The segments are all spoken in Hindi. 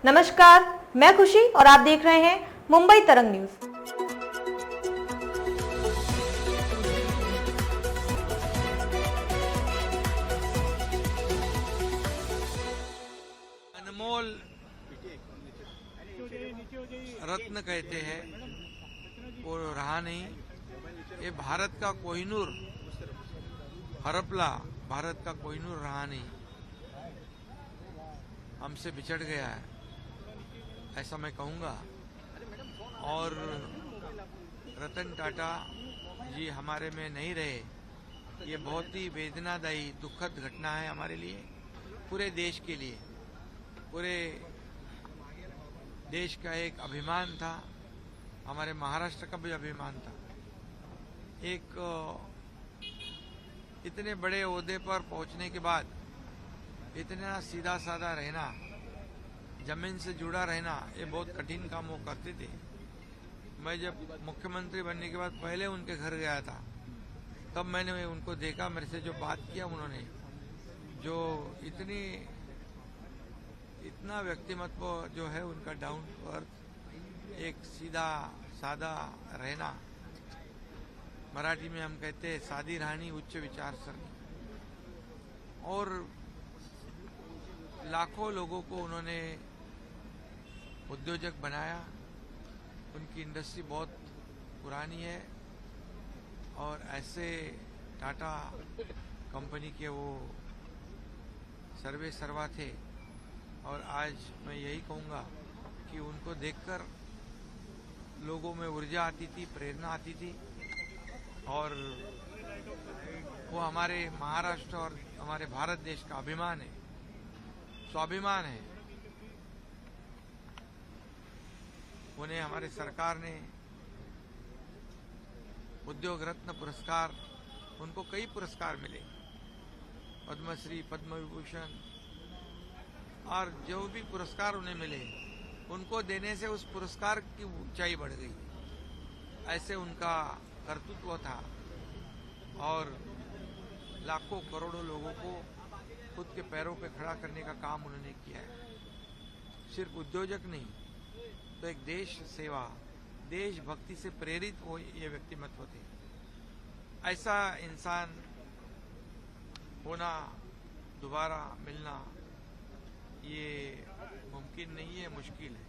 नमस्कार, मैं खुशी और आप देख रहे हैं मुंबई तरंग न्यूज। अनमोल रत्न कहते हैं, वो रहा नहीं। ये भारत का कोहिनूर, हरपला भारत का कोहिनूर रहा नहीं, हमसे बिछड़ गया है, ऐसा मैं कहूँगा। और रतन टाटा जी हमारे में नहीं रहे, ये बहुत ही वेदनादायी दुखद घटना है हमारे लिए, पूरे देश के लिए। पूरे देश का एक अभिमान था, हमारे महाराष्ट्र का भी अभिमान था। एक इतने बड़े ओहदे पर पहुंचने के बाद इतना सीधा साधा रहना, जमीन से जुड़ा रहना, ये बहुत कठिन काम वो करते थे। मैं जब मुख्यमंत्री बनने के बाद पहले उनके घर गया था, तब मैंने उनको देखा, मेरे से जो बात किया उन्होंने, जो इतना व्यक्तिमत्व जो है उनका, डाउन टू अर्थ, एक सीधा सादा रहना, मराठी में हम कहते हैं सादी राहणी, उच्च विचारसरणी। और लाखों लोगों को उन्होंने उद्योजक बनाया। उनकी इंडस्ट्री बहुत पुरानी है और ऐसे टाटा कंपनी के वो सर्वे सर्वा थे। और आज मैं यही कहूँगा कि उनको देखकर लोगों में ऊर्जा आती थी, प्रेरणा आती थी। और वो हमारे महाराष्ट्र और हमारे भारत देश का अभिमान है, स्वाभिमान है। उन्हें हमारे सरकार ने उद्योग रत्न पुरस्कार, उनको कई पुरस्कार मिले, पद्मश्री, पद्म विभूषण, और जो भी पुरस्कार उन्हें मिले, उनको देने से उस पुरस्कार की ऊंचाई बढ़ गई। ऐसे उनका कर्तृत्व था और लाखों करोड़ों लोगों को खुद के पैरों पे खड़ा करने का काम उन्होंने किया है। सिर्फ उद्योजक नहीं, तो एक देश सेवा, देशभक्ति से प्रेरित वो ये व्यक्तिमत्व थे। ऐसा इंसान होना, दोबारा मिलना, ये मुमकिन नहीं है, मुश्किल है।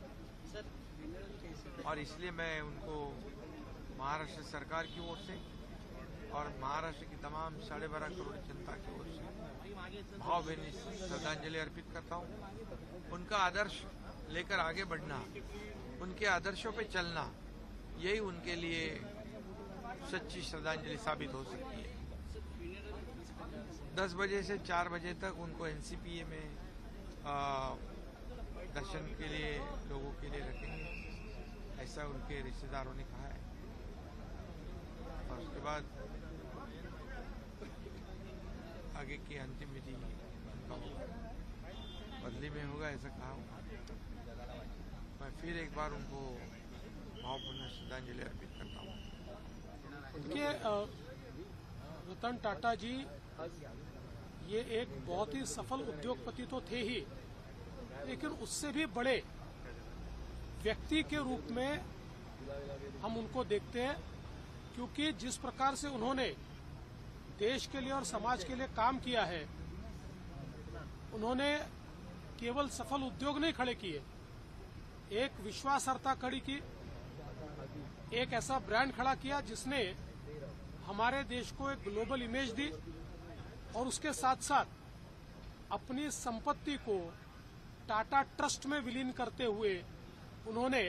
और इसलिए मैं उनको महाराष्ट्र सरकार की ओर से और महाराष्ट्र की तमाम 12.5 करोड़ जनता की ओर से भावभीनी श्रद्धांजलि अर्पित करता हूँ। उनका आदर्श लेकर आगे बढ़ना, उनके आदर्शों पे चलना, यही उनके लिए सच्ची श्रद्धांजलि साबित हो सकती है। 10 बजे से 4 बजे तक उनको एनसीपीए में दर्शन के लिए लोगों के लिए रखेंगे, ऐसा उनके रिश्तेदारों ने कहा है। और उसके बाद आगे की अंतिम विधि उनका होगा, बदली में होगा, ऐसा कहा होगा। मैं फिर एक बार उनको भावपूर्ण श्रद्धांजलि अर्पित करता हूँ। उनके रतन टाटा जी ये एक बहुत ही सफल उद्योगपति तो थे ही, लेकिन उससे भी बड़े व्यक्ति के रूप में हम उनको देखते हैं, क्योंकि जिस प्रकार से उन्होंने देश के लिए और समाज के लिए काम किया है, उन्होंने केवल सफल उद्योग नहीं खड़े किए, एक विश्वासार्हता खड़ी की, एक ऐसा ब्रांड खड़ा किया जिसने हमारे देश को एक ग्लोबल इमेज दी, और उसके साथ साथ अपनी संपत्ति को टाटा ट्रस्ट में विलीन करते हुए उन्होंने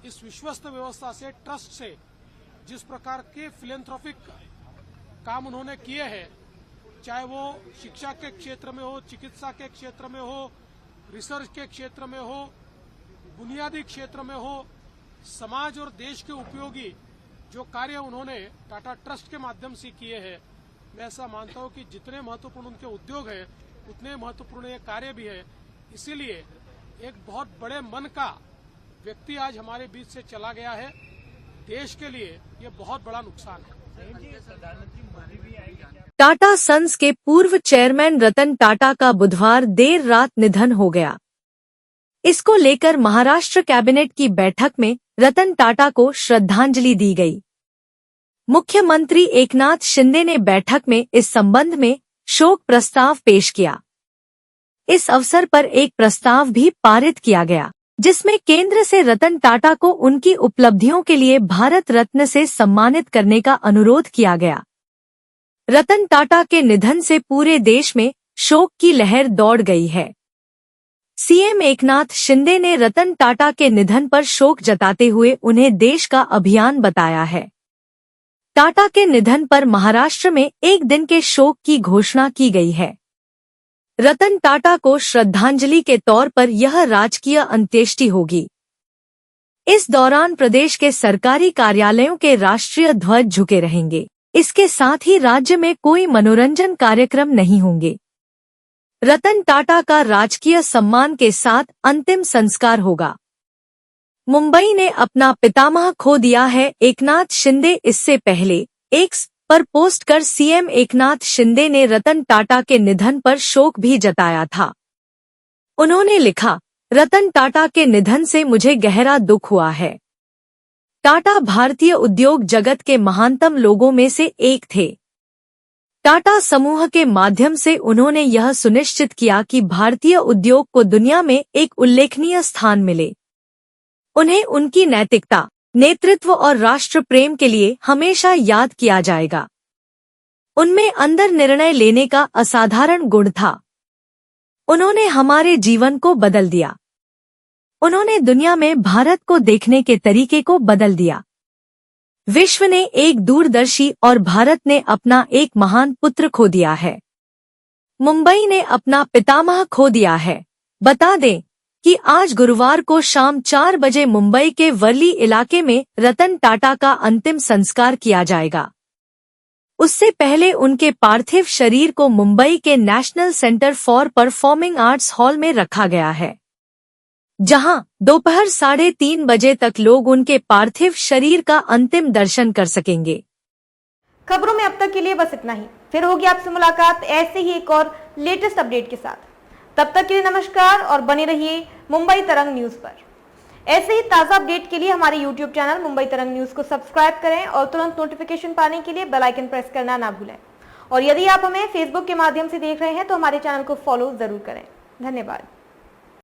इस विश्वस्त व्यवस्था से, ट्रस्ट से, जिस प्रकार के फिलेंथ्रोपिक काम उन्होंने किए हैं, चाहे वो शिक्षा के क्षेत्र में हो, चिकित्सा के क्षेत्र में हो, रिसर्च के क्षेत्र में हो, बुनियादी क्षेत्र में हो, समाज और देश के उपयोगी जो कार्य उन्होंने टाटा ट्रस्ट के माध्यम से किए हैं, मैं ऐसा मानता हूं कि जितने महत्वपूर्ण उनके उद्योग हैं, उतने महत्वपूर्ण ये कार्य भी है। इसीलिए एक बहुत बड़े मन का व्यक्ति आज हमारे बीच से चला गया है। देश के लिए ये बहुत बड़ा नुकसान है। टाटा सन्स के पूर्व चेयरमैन रतन टाटा का बुधवार देर रात निधन हो गया। इसको लेकर महाराष्ट्र कैबिनेट की बैठक में रतन टाटा को श्रद्धांजलि दी गई। मुख्यमंत्री एकनाथ शिंदे ने बैठक में इस संबंध में शोक प्रस्ताव पेश किया। इस अवसर पर एक प्रस्ताव भी पारित किया गया, जिसमें केंद्र से रतन टाटा को उनकी उपलब्धियों के लिए भारत रत्न से सम्मानित करने का अनुरोध किया गया। रतन टाटा के निधन से पूरे देश में शोक की लहर दौड़ गई है। सीएम एकनाथ शिंदे ने रतन टाटा के निधन पर शोक जताते हुए उन्हें देश का अभिमान बताया है। टाटा के निधन पर महाराष्ट्र में एक दिन के शोक की घोषणा की गई है। रतन टाटा को श्रद्धांजलि के तौर पर यह राजकीय अंत्येष्टि होगी। इस दौरान प्रदेश के सरकारी कार्यालयों के राष्ट्रीय ध्वज झुके रहेंगे। इसके साथ ही राज्य में कोई मनोरंजन कार्यक्रम नहीं होंगे। रतन टाटा का राजकीय सम्मान के साथ अंतिम संस्कार होगा। मुंबई ने अपना पितामह खो दिया है, एकनाथ शिंदे। इससे पहले एक्स पर पोस्ट कर सीएम एकनाथ शिंदे ने रतन टाटा के निधन पर शोक भी जताया था। उन्होंने लिखा, रतन टाटा के निधन से मुझे गहरा दुख हुआ है। टाटा भारतीय उद्योग जगत के महानतम लोगों में से एक थे। टाटा समूह के माध्यम से उन्होंने यह सुनिश्चित किया कि भारतीय उद्योग को दुनिया में एक उल्लेखनीय स्थान मिले। उन्हें उनकी नैतिकता, नेतृत्व और राष्ट्र प्रेम के लिए हमेशा याद किया जाएगा। उनमें अंदर निर्णय लेने का असाधारण गुण था। उन्होंने हमारे जीवन को बदल दिया। उन्होंने दुनिया में भारत को देखने के तरीके को बदल दिया। विश्व ने एक दूरदर्शी और भारत ने अपना एक महान पुत्र खो दिया है। मुंबई ने अपना पितामह खो दिया है। बता दें कि आज गुरुवार को शाम 4 बजे मुंबई के वर्ली इलाके में रतन टाटा का अंतिम संस्कार किया जाएगा। उससे पहले उनके पार्थिव शरीर को मुंबई के national centre for performing arts hall में रखा गया है, जहां दोपहर 3:30 बजे तक लोग उनके पार्थिव शरीर का अंतिम दर्शन कर सकेंगे। खबरों में अब तक के लिए बस इतना ही। फिर होगी आपसे मुलाकात ऐसे ही एक और लेटेस्ट अपडेट के साथ। तब तक के लिए नमस्कार और बने रहिए मुंबई तरंग न्यूज पर। ऐसे ही ताज़ा अपडेट के लिए हमारे YouTube चैनल मुंबई तरंग न्यूज को सब्सक्राइब करें और तुरंत नोटिफिकेशन पाने के लिए बेल आइकन प्रेस करना ना भूलें। और यदि आप हमें फेसबुक के माध्यम से देख रहे हैं तो हमारे चैनल को फॉलो जरूर करें। धन्यवाद।